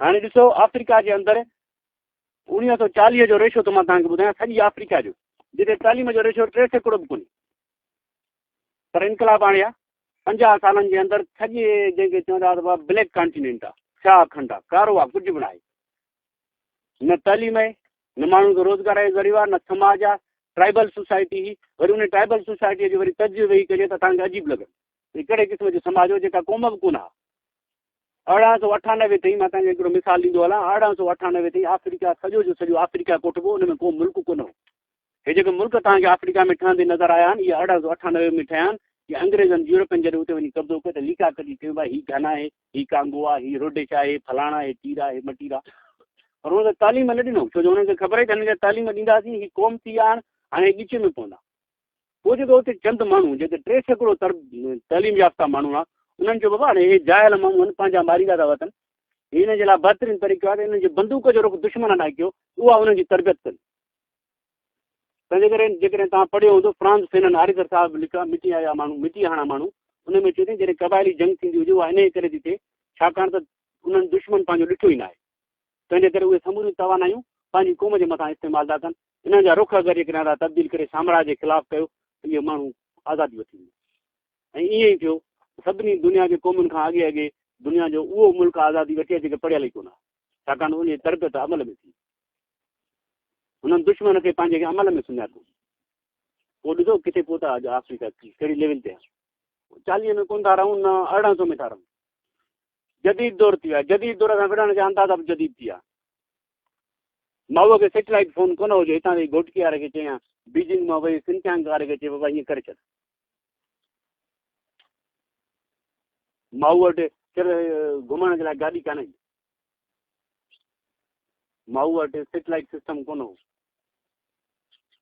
हाणे ॾिसो अफ्रीका जे अंदरि 1940 जो रेशो त मां तव्हांखे ॿुधायां सॼी अफ्रीका जो, जिते तालीम जो रेशो 3 सैकड़ो बि कोन्हे, पर इनकलाब आणिया 50 सालनि जे अंदरि सॼे जंहिंखे चवंदा हुआ ब्लैक कॉन्टिनेंट आहे, छा खंड आहे, कारो आहे, कुझु बि न आहे, न तालीम आहे, न माण्हुनि खे रोज़गार जो ज़रियो आहे, न समाज आहे, ट्राइबल सोसाइटी ही, वरी उन ट्राइबल सोसाइटीअ जी वरी तर्ज वेही करे त तव्हांखे अजीब लॻे कहिड़े क़िस्म जो समाज हो जेका क़ौम बि कोन आहे। 1898 ताईं मां तव्हांखे हिकिड़ो मिसाल ॾींदो हलां, 1898 ताईं अफ्रीका सॼो जो सॼो अफ्रीका कोटबो, हुन में को मुल्क कोन हो। हे जेके मुल्क तव्हांखे अफ्रीका में ठहंदे नज़र आया आहिनि, इहे 1898 में ठहिया आहिनि, इहे अंग्रेज़नि यूरोपियन जॾहिं उते वञी कब्ज़ो कयो त लीका कढी कयो भाई हीउ घना आहे, हीउ कांगो आहे, हीउ रोडेशा आहे, फलाणा आहे, टीरा आहे, मटीरा, पर हुन त तालीम न ॾिनो, छो जो हुननि खे ख़बर आहे त हिन खे तालीम ॾींदासीं हीउ क़ौम थी विया आहिनि, हाणे ॻिच में पवंदा। पोइ जेको हुते चंद माण्हू जेके 3 सैकड़ो तालीम याफ़्ता माण्हू आहे, उन्हनि जो बाबा हाणे हे जायल माण्हू आहिनि, पंहिंजा मारींदा था वठनि, हिन जे लाइ बहितरीनु तरीक़ो आहे त हिननि जे बंदूक जो रुख दुश्मन न कयो, उहा हुननि जी तरबियत कनि। तंहिंजे करे जेकॾहिं तव्हां पढ़ियो हूंदो फ्रांस फेनन हारिदर साहिबु लिखियो आहे, मिटी आया माण्हू, मिटी हणा माण्हू, उन में चए थी जॾहिं क़बाइली जंग थींदी हुजे उहा इन करे थी थिए छाकाणि त उन्हनि दुश्मन पंहिंजो ॾिठो ई न आहे, तंहिंजे करे उहे समूरी तवानायूं पंहिंजी क़ौम जे मथां इस्तेमालु था कनि। इन्हनि जा रुख अगरि जेकॾहिं था तब्दील करे साम्राज्य जे ख़िलाफ़ु कयो त इहे माण्हू आज़ादी वठी वेंदा। ऐं ईअं ई थियो सभिनी दुनिया जे क़ौमुनि खां अॻे अॻे दुनिया जो उहो मुल्क आज़ादी वठी जेके पढ़ियल ई कोन आहे, छाकाणि उन जी तरबियत अमल में थी, हुननि दुश्मन खे पंहिंजे खे अमल में सुञातो। पोइ ॾिसो किथे पहुता अफ्रीका कहिड़ी लेवल ते आहे। 40 में कोन था रहूं, न 1800 में था रहूं। जदीद दौर थी वियो आहे, जदीद दौर सां विढ़ण जा अंदाज़ा बि जदीद थी विया। माउ खे सेटेलाइट फोन कोन हुजे, हितां जी घोटकी वारे खे चयां, बीजिंग मां वई सिंचांग वारे खे चए बाबा ईअं करे छॾ, माउ वटि घुमण जे लाइ गाॾी कान्हे, माउ वटि सेटेलाइट सिस्टम कोन हो,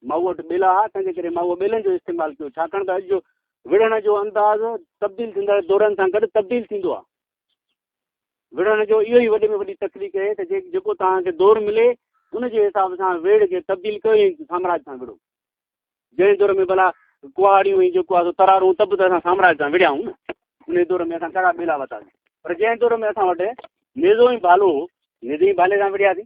माउ वटि ॿेला आहे, तंहिंजे करे माउ ॿेलनि जो इस्तेमालु कयो, छाकाणि त अॼु जो विढ़ण जो अंदाज़ तब्दील थींदड़ दौरनि सां गॾु तब्दील थींदो आहे। विढ़ण जो इहो ई वॾे में वॾी तकलीफ़ आहे त जेको तव्हांखे दौरु मिले उनजे हिसाब सां वेड़ खे तब्दील कयो ई साम्राज्य सां विढ़ो। जंहिं दौर में भला कुआड़ियूं ऐं जेको आहे तरारूं तब त असां साम्राज्य सां विढ़िया आहियूं न, उन दौर में असां कहिड़ा ॿेला वरितासीं, पर जंहिं दौर में असां वटि नेज़ो ई भालो हो, नेज़े ई भाले सां विढ़ियासीं,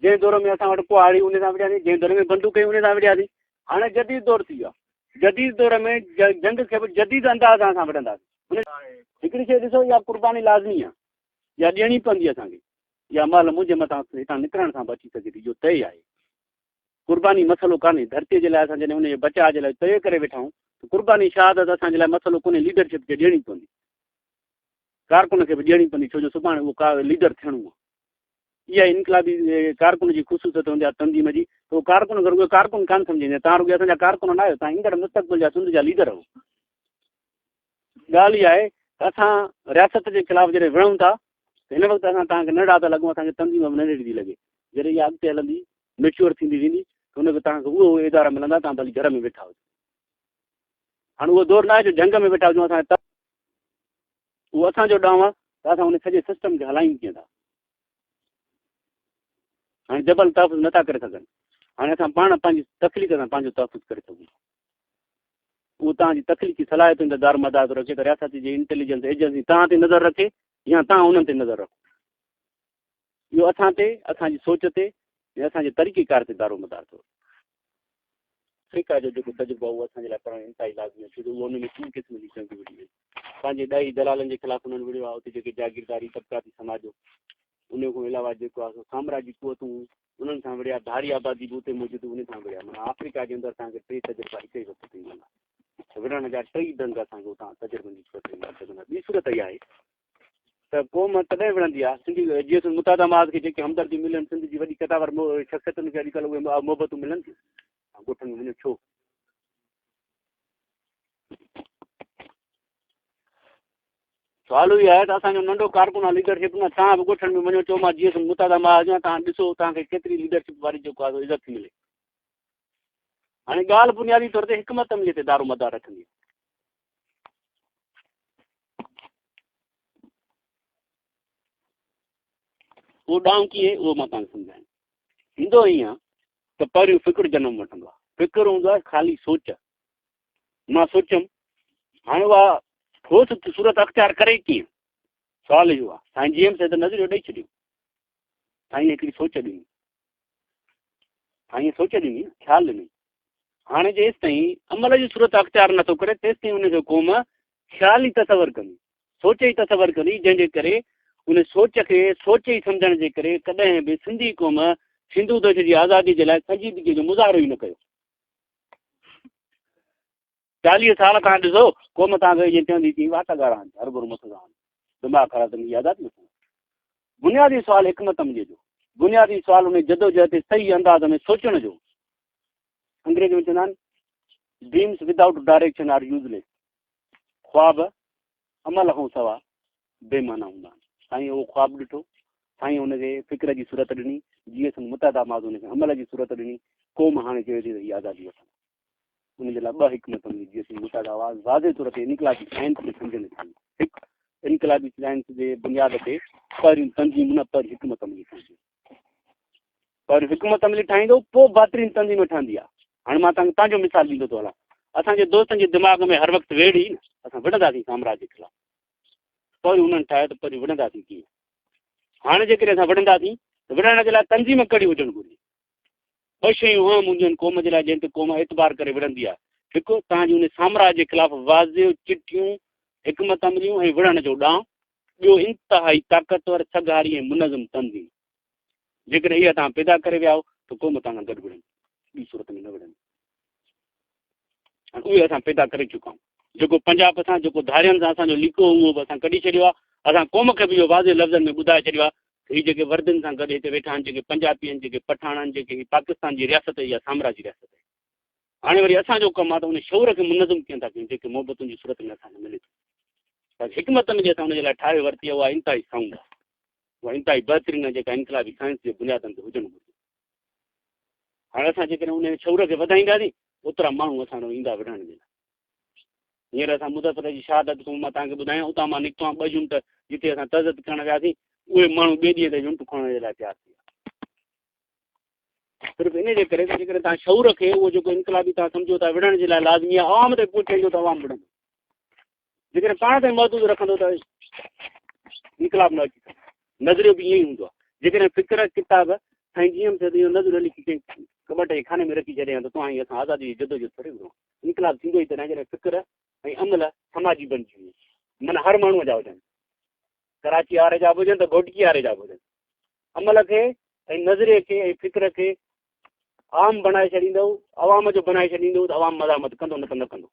जंहिं दौर में असां वटि कुआड़ी उन सां विढ़ियासीं, जंहिं दौर में बंदूक उन सां विढ़ियासीं। हाणे जदीद दौर थी वियो आहे, जदीद दौर में जंग खे बि जदीद अंदाज़ सां असां विढ़ंदासीं। हिकिड़ी शइ ॾिसो, इहा क़ुर्बानी लाज़मी आहे, इहा ॾियणी पवंदी असांखे, इहा महिल मुंहिंजे मथां हितां निकिरण सां बची सघे थी, इहो तय आहे। क़ुर्बानी मसइलो कान्हे, धरतीअ जे लाइ असां जॾहिं हुनजे बचाव जे लाइ तय करे वेठा आहियूं त क़ुर्बानी शहादत असांजे लाइ मसइलो कोन्हे, लीडरशिप खे ॾियणी पवंदी, कारकुन खे बि ॾियणी पवंदी, छो जो सुभाणे उहो का लीडर थियणो आहे। इहा इनकलाबी कारकुन जी ख़ुशूसियत हूंदी आहे तंज़ीम जी, त उहो कारकुन अगरि उहे कारकुन कान सम्झींदे, तव्हां रुॻो असांजा कारकुन न आहियो, तव्हां ईंदड़ मुस्तक़बिल जा सिंध जा लीडर हो। ॻाल्हि इहा आहे त असां रियासत जे ख़िलाफ़ु जॾहिं विढ़ूं था त हिन वक़्तु असां तव्हांखे नंढा था लॻूं, असांखे तंज़ीम में नंढड़ी थी लॻे, जॾहिं इहा अॻिते हलंदी मेच्योर थींदी वेंदी त हुनखे तव्हांखे उहो इदारा मिलंदा, तव्हां भली घर में वेठा हुजो। हाणे उहो दौरु न आहे जो जंग में वेठा हुजूं, असां उहो असांजो ॾांहुं आहे त असां हुन सॼे सिस्टम खे हलायूं कीअं था। हाणे जबल तहफ़ुज़ नथा करे सघनि, हाणे असां पाण पंहिंजी तकलीफ़ सां पंहिंजो तहफ़ुज़ करे सघूं। उहो तव्हांजी तकलीफ़ी सलाहियतुनि ते दारोमदार थो रखे त रियासत जी इंटेलिजेंस एजेंसी तव्हां ते नज़र रखे या तव्हां उन्हनि ते नज़र रखो। इहो असां ते, असांजी सोच ते ऐं असांजे तरीक़ेकार ते दारोमदार थो। अफ्रीका जो जेको तजुर्बो आहे उहो असांजे लाइ पढ़णु इंतिहाई लाज़मी आहे, छो जो उहो हुन में 3 क़िस्म जी जंग विढ़ी वई। पंहिंजे ॾही दलालनि जे ख़िलाफ़ु हुननि विढ़ियो आहे, उते जेके जागीरदारी तबक़ाती समाज हो, उन खां अलावा जेको आहे साम्राजी क़ुवतूं उन्हनि सां विढ़िया, धारी आबादी बि उते मौजूदु उन सां विढ़िया। माना अफ्रीका जे अंदरि तव्हांखे 3 तजुर्बा हिक ई वक़्तु थी वेंदा, विढ़ण जा 3 ढंग असांखे उतां तजुर्बनि जी ॿी सूरत इहा आहे त क़ौम तॾहिं विढ़ंदी आहे, सिंधी जीअं मुतादा माज़ खे जेके हमदर्दी मिलनि, सिंध जी वॾी कदावर शख़्सियतुनि खे अॼुकल्ह उहे मोहबतूं मिलनि थियूं, ॻोठनि में वञो छो। सुवाल इहो आहे त असांजो नंढो कारकुन आहे लीडरशिप न, तव्हां बि ॻोठनि में वञो, चओ मां जीअं मुतादा माज़ आहियां, तव्हां ॾिसो तव्हांखे केतिरी लीडरशिप वारी जेको आहे इज़त थी मिले। हाणे ॻाल्हि बुनियादी तौर ते हिकमत अमली ते दारोमदार रखंदी, उहो ॾांहुं कीअं उहो मां तव्हांखे सम्झायां। ईंदो ईअं त पहिरियों फ़िक्र जनम वठंदो आहे, फ़िक्र हूंदो आहे ख़ाली सोच, मां सोचियमि हाणे उहा ठोस सूरत अख़्तियार करे कीअं, सुवाल इहो आहे। साईं जी एम से त नज़रियो ॾेई छॾियो, साईं हिकिड़ी सोच ॾिनी, साईं सोच ॾिनी, ख़्यालु ॾिनी। हाणे जेसि ताईं अमल जी सूरत अख़्तियार नथो करे तेसि ताईं हुनजो क़ौम ख़्याल ई तसवर कंदी, सोच ई तसवर कंदी, जंहिंजे करे उन सोच खे सोच ई सम्झण जे करे कॾहिं बि सिंधी क़ौम सिंधु देश जी आज़ादी जे लाइ संजीदगी जो मुज़ाहिरो ई न कयो। 40 साल खां ॾिसो क़ौम तव्हांखे ईअं चवंदी थी वात ॻाल्हाइण हरबुर मथां दिमाग़ ख़राब कंदी आज़ादी। बुनियादी सुवाल हिकमत अमलीअ जो, बुनियादी सुवाल उन जदोजहद सही अंदाज़ में सोचण जो। अंग्रेज में चवंदा आहिनि dreams without direction are useless, ख्वाब अमल खां सवा बेमाना हूंदा आहिनि। साईं उहो ख्वाब ॾिठो, साईं हुनखे फ़िक्र जी सूरत ॾिनी, जीअं संग मुतहदा माज़ हुनखे अमल जी सूरत ॾिनी। क़ौम हाणे चवे थी हीअ आज़ादी वठनि, उनजे लाइ 2 हिकमत अमली जीअं संग मुतहदा आवाज़ वाज़े तौर ते इनकलाबी साइंस में सम्झनि थी। हिकु इनकलाबी साइंस जे बुनियाद ते पहिरियों तंज़ीम न पर हिकमत अमली ठहंदी, पर हिकमत अमली ठाहींदो पोइ बहितरीन तंज़ीम ठहंदी आहे। हाणे मां तव्हांजो मिसाल ॾींदो थो हलां, असांजे दोस्तनि जे दिमाग़ में हर वक़्तु वेड़ी न असां विढ़ंदासीं साम्राज्य जे ख़िलाफ़, पहिरियों उन्हनि ठाहे त पहिरियों विढ़ंदासीं कीअं। हाणे जेकॾहिं असां विढ़ंदासीं त विढ़ण जे लाइ तंज़ीम कड़ी हुजणु घुरिजे। 2 शयूं आम हूंदियूं आहिनि क़ौम जे लाइ जंहिं ते क़ौम एतबार करे विढ़ंदी आहे। हिकु तव्हांजी उन साम्राज्य जे ख़िलाफ़ वाज़िब चिठियूं हिकमत अमलियूं ऐं विढ़ण जो ॾांहुं। ॿियो इंतिहाई ताक़तवर सगारी ऐं मुनज़म तंज़ीम। जेकॾहिं इहा तव्हां पैदा करे विया हो त क़ौम तव्हां सां गॾु विढ़ंदी, ॿी सूरत में न विढ़ंदी। ऐं उहे असां पैदा करे चुका आहियूं। जेको पंजाब सां जेको धारियनि सां असांजो लिको उहो बि असां कढी छॾियो आहे। असां क़ौम खे बि इहो वाज़े लफ़्ज़नि में ॿुधाए छॾियो आहे त हीअ जेके वर्दियुनि सां गॾु हिते वेठा आहिनि, जेके पंजाबी आहिनि, जेके पठान आहिनि, जेके पाकिस्तान जी रियासत या साम्राज्य जी रियासत आहे। हाणे वरी असांजो कमु आहे त उन शौर खे मुनज़म कीअं था कयूं जेके मोहबतुनि जी सूरत में असांखे मिले थो। पर हिकमत में असां हुनजे लाइ ठाहे वरिती आहे उहा इंतिहाई साउंड आहे, उहा इंतिहाई बहितरीन आहे जेका इनकलाबी साइंस जे बुनियादनि ते हुजणु घुरिजे। हाणे असां जेकॾहिं उन शौर खे वधाईंदासीं ओतिरा माण्हू असां ईंदा विढ़ण जे लाइ। हींअर असां मुदफ़र जी शहादत खां मां तव्हांखे ॿुधायां, उतां मां निकितो आहियां 2 यूनिट जिते असां तज़त करणु वियासीं, उहे माण्हू ॿिए ॾींहं ते यूनिट खणण जे लाइ तयारु थी विया। सिर्फ़ु इन जे करे जेकॾहिं तव्हां शौर खे उहो जेको इनकलाबी तव्हां सम्झो था विढ़ण जे लाइ लाज़मी आहे, आवाम ते पहुचाईंदो त आवाम विढ़ंदो। जेकॾहिं पाण ताईं महदूद रखंदो त इनकलाब न अची सघंदो। नज़रियो बि ईअं ई हूंदो आहे। जेकॾहिं फ़िक्र किताब साईं जीअं थिए नज़र हली कंहिं कबट जे खाने में रखी छॾियां त तव्हां असां आज़ादी जी जदोजहद करे वियो। इनकलाब थींदो ई तॾहिं जॾहिं फ़िक्र ऐं अमल समाजी बणिजी वञे, माना हर माण्हूअ जा हुजनि, कराची वारे जा बि हुजनि त घोटकी वारे जा बि हुजनि। अमल खे ऐं नज़रिए खे ऐं फ़िक्र खे आम बणाए छॾींदव, अवाम जो बणाए छॾींदव त अवाम मज़ामत कंदो न त न कंदो।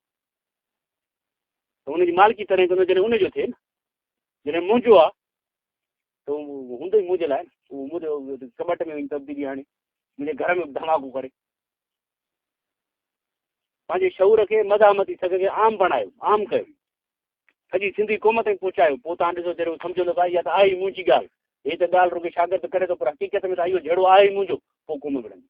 त हुनजी मालिकी तॾहिं कंदो जॾहिं हुनजो थिए न। जॾहिं मुंहिंजो आहे त उहो हूंदो ई मुंहिंजे लाइ, उहो मुंहिंजो कबट में तब्दीली हाणे मुंहिंजे घर में धमाको करे। पंहिंजे शौर खे मज़ामती सघ खे आम बणायो, आम कयो, सॼी सिंधी क़ौम ताईं पहुचायो। पोइ तव्हां ॾिसो जहिड़ो सम्झो त इहा त आहे ई मुंहिंजी ॻाल्हि, हीअ त ॻाल्हि रुॻो शागिर्द करे थो पर हक़ीक़त में त इहो जहिड़ो आहे ई मुंहिंजो, पोइ क़ौम विढ़ंदी।